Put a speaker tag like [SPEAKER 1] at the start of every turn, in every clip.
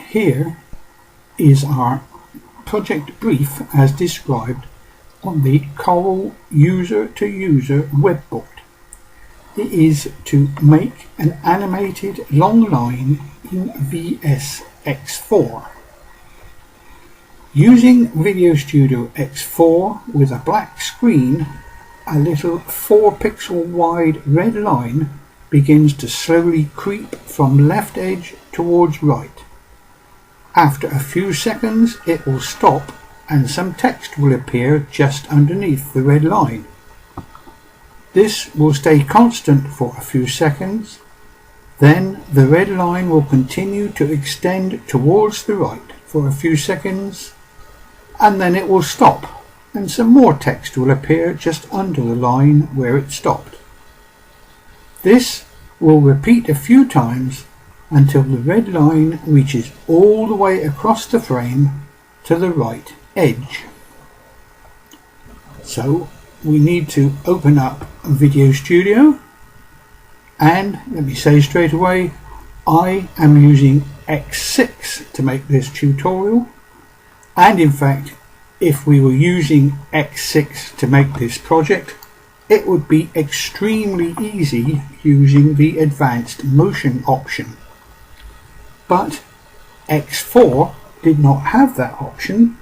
[SPEAKER 1] here is our project brief as described on the Coral user-to-user webboard. It is to make an animated long line in VSX4. Using Videostudio X4 with a black screen, a little 4 pixel wide red line begins to slowly creep from left edge towards right. After a few seconds it will stop and some text will appear just underneath the red line. This will stay constant for a few seconds, then the red line will continue to extend towards the right for a few seconds, and then it will stop and some more text will appear just under the line where it stopped. This will repeat a few times until the red line reaches all the way across the frame to the right edge. So we need to open up Videostudio, and let me say straight away, I am using X6 to make this tutorial, and in fact if we were using X6 to make this project it would be extremely easy using the advanced motion option. But X4 did not have that option,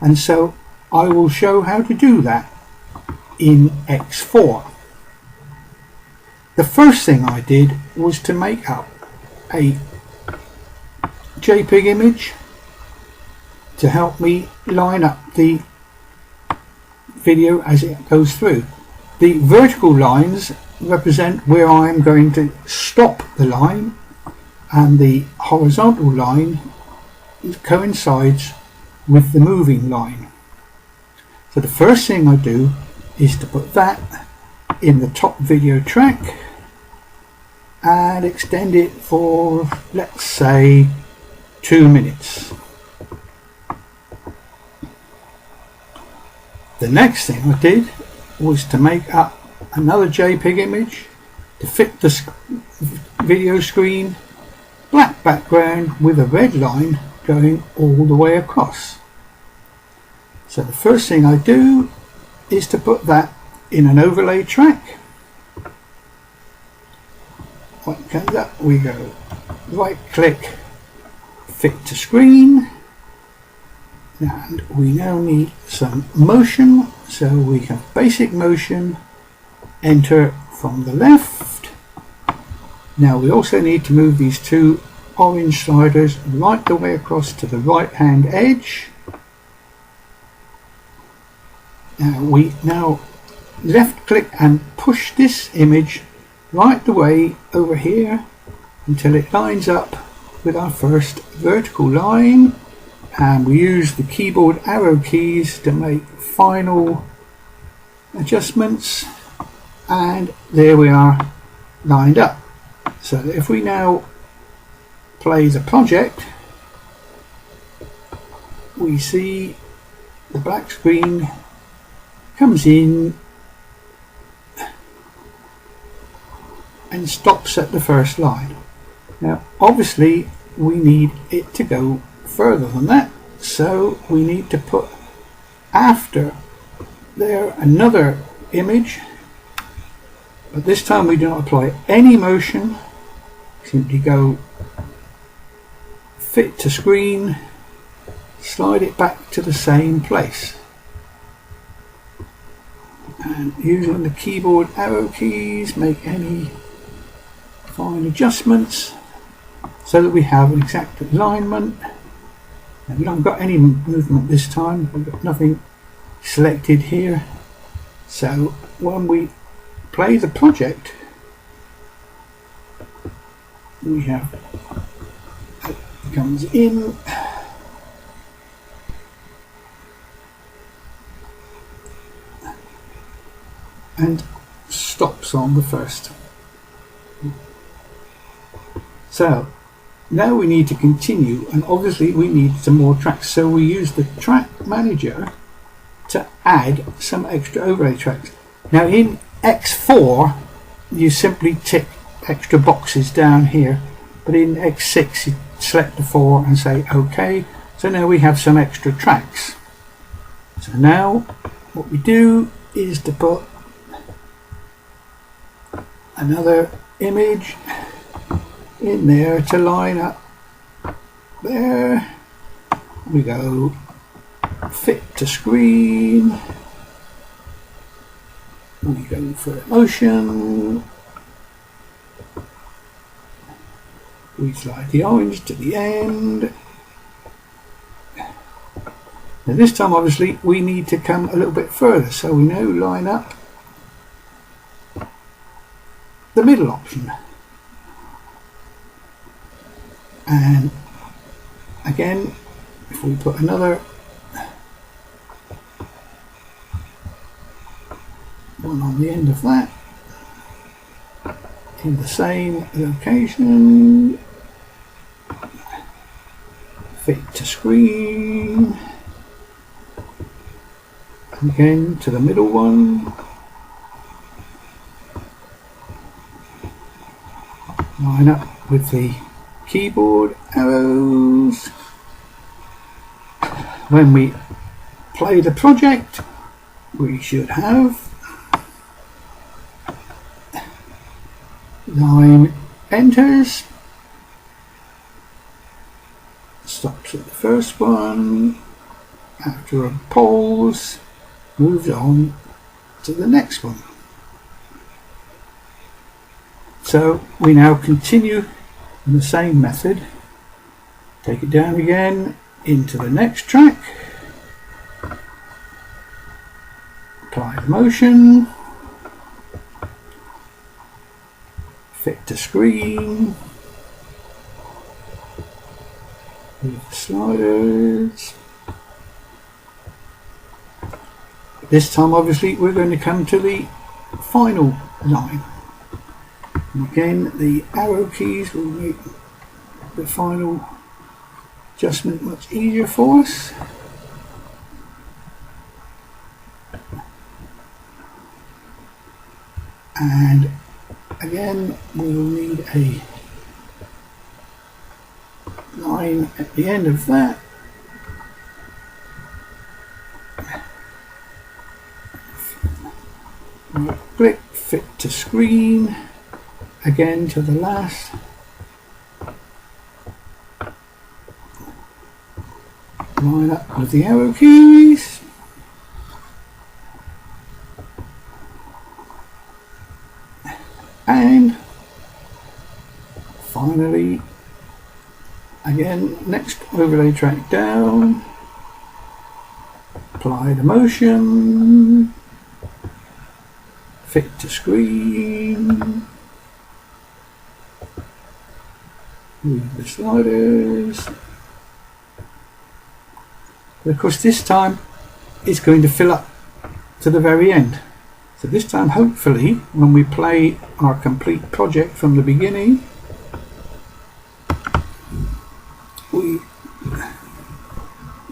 [SPEAKER 1] and so I will show how to do that in X4. The first thing I did was to make up a JPEG image to help me line up the video as it goes through. The vertical lines represent where I am going to stop the line, and the horizontal line coincides with the moving line. So the first thing I do is to put that in the top video track and extend it for, let's say, 2 minutes. The next thing I did was to make up another JPEG image to fit the video screen, black background with a red line going all the way across. So the first thing I do is to put that in an overlay track. What comes up, we go right click, fit to screen, and we now need some motion, so we have basic motion, enter from the left. Now we also need to move these two orange sliders right the way across to the right hand edge. We now left click and push this image right the way over here until it lines up with our first vertical line, and we use the keyboard arrow keys to make final adjustments, and there we are lined up. So that if we now play the project, we see the black screen comes in and stops at the first line. Now obviously we need it to go further than that, so we need to put after there another image, but this time we do not apply any motion, simply go fit to screen, slide it back to the same place, and using the keyboard arrow keys make any fine adjustments so that we have an exact alignment. Now, we haven't got any movement this time, we've got nothing selected here, so when we play the project we have it comes in and stops on the first. So now we need to continue, and obviously we need some more tracks, so we use the track manager to add some extra overlay tracks. Now in X4 you simply tick extra boxes down here, but in X6 select the 4 and say OK. So now we have some extra tracks. So now what we do is to put another image in there to line up there. We go fit to screen, we go for motion, we slide the orange to the end. Now this time obviously we need to come a little bit further, so we now line up the middle option. And again, if we put another one on the end of that in the same location, fit to screen, again to the middle one, line up with the keyboard arrows. When we play the project, we should have line enters, stops at the first one, after a pause moves on to the next one. So we now continue in the same method, take it down again into the next track, apply the motion, fit to screen, move the sliders. This time obviously we're going to come to the final line. And again, the arrow keys will make the final adjustment much easier for us. And again, we will need a line at the end of that. Right click, fit to screen, again to the last. Line up with the arrow keys. And finally, again, next overlay track down, apply the motion, fit to screen, move the sliders. But of course this time it's going to fill up to the very end. So this time hopefully when we play our complete project from the beginning,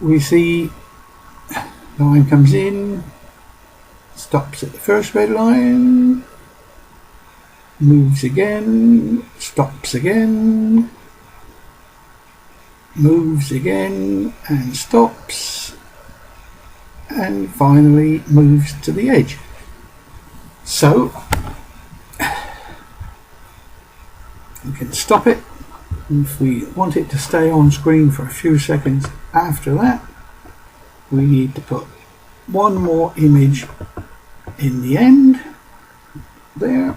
[SPEAKER 1] we see the line comes in, stops at the first red line, moves again, stops again, moves again and stops, and finally moves to the edge. So we can stop it. If we want it to stay on screen for a few seconds after that, we need to put one more image in the end there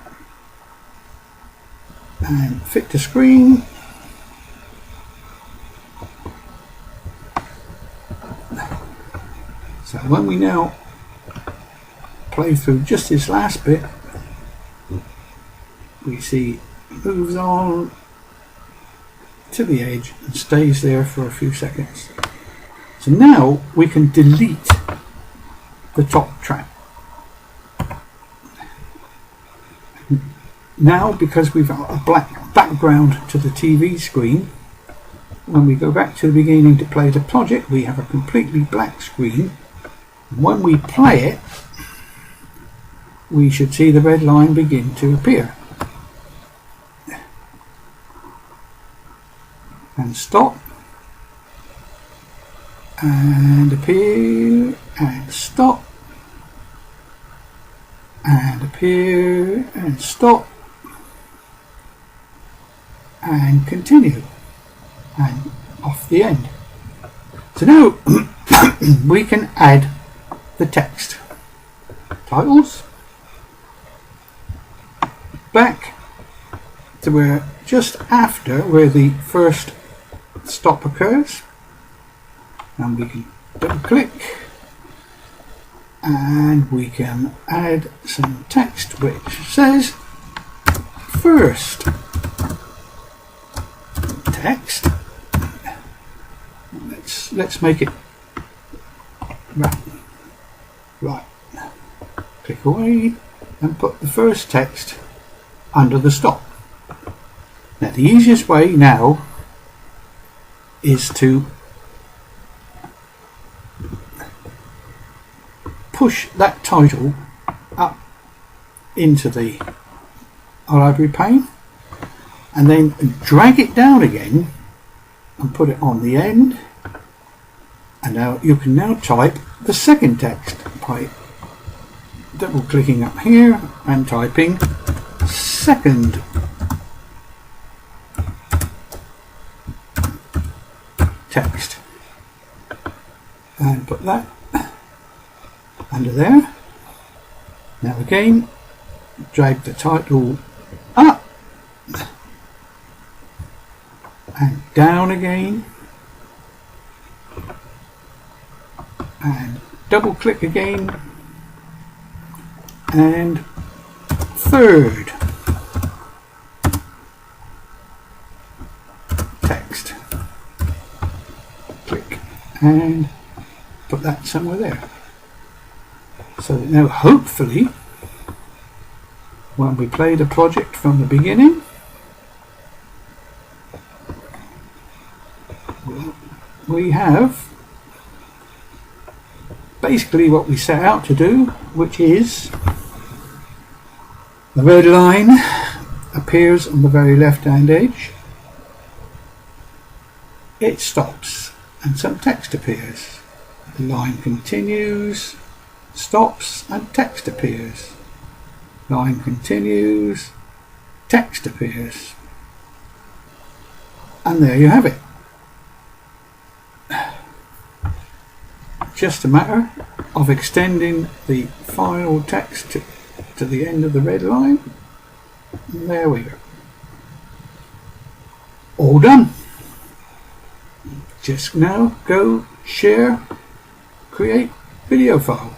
[SPEAKER 1] and fit to screen. So when we now play through just this last bit, we see it moves on to the edge and stays there for a few seconds. So now we can delete the top track. Now, because we've got a black background to the TV screen, when we go back to the beginning to play the project, we have a completely black screen. When we play it, we should see the red line begin to appear. and stop, and appear and stop, and appear and stop, and continue, and off the end. So now we can add the text. Titles, back to where just after where the first stop occurs, and we can double click and we can add some text which says first text. Let's make it right. Click away and put the first text under the stop. Now the easiest way now is to push that title up into the library pane and then drag it down again and put it on the end, and now you can now type the second text by double clicking up here and typing second text, and put that under there. Now again, drag the title up and down again, and double click again, and third text, click and put that somewhere there. So that now hopefully when we play the project from the beginning, we have basically what we set out to do, which is the red line appears on the very left hand edge, it stops and some text appears. The line continues, stops and text appears. Line continues, text appears. And there you have it. Just a matter of extending the final text to the end of the red line. And there we go. All done. Just now go share, create video file.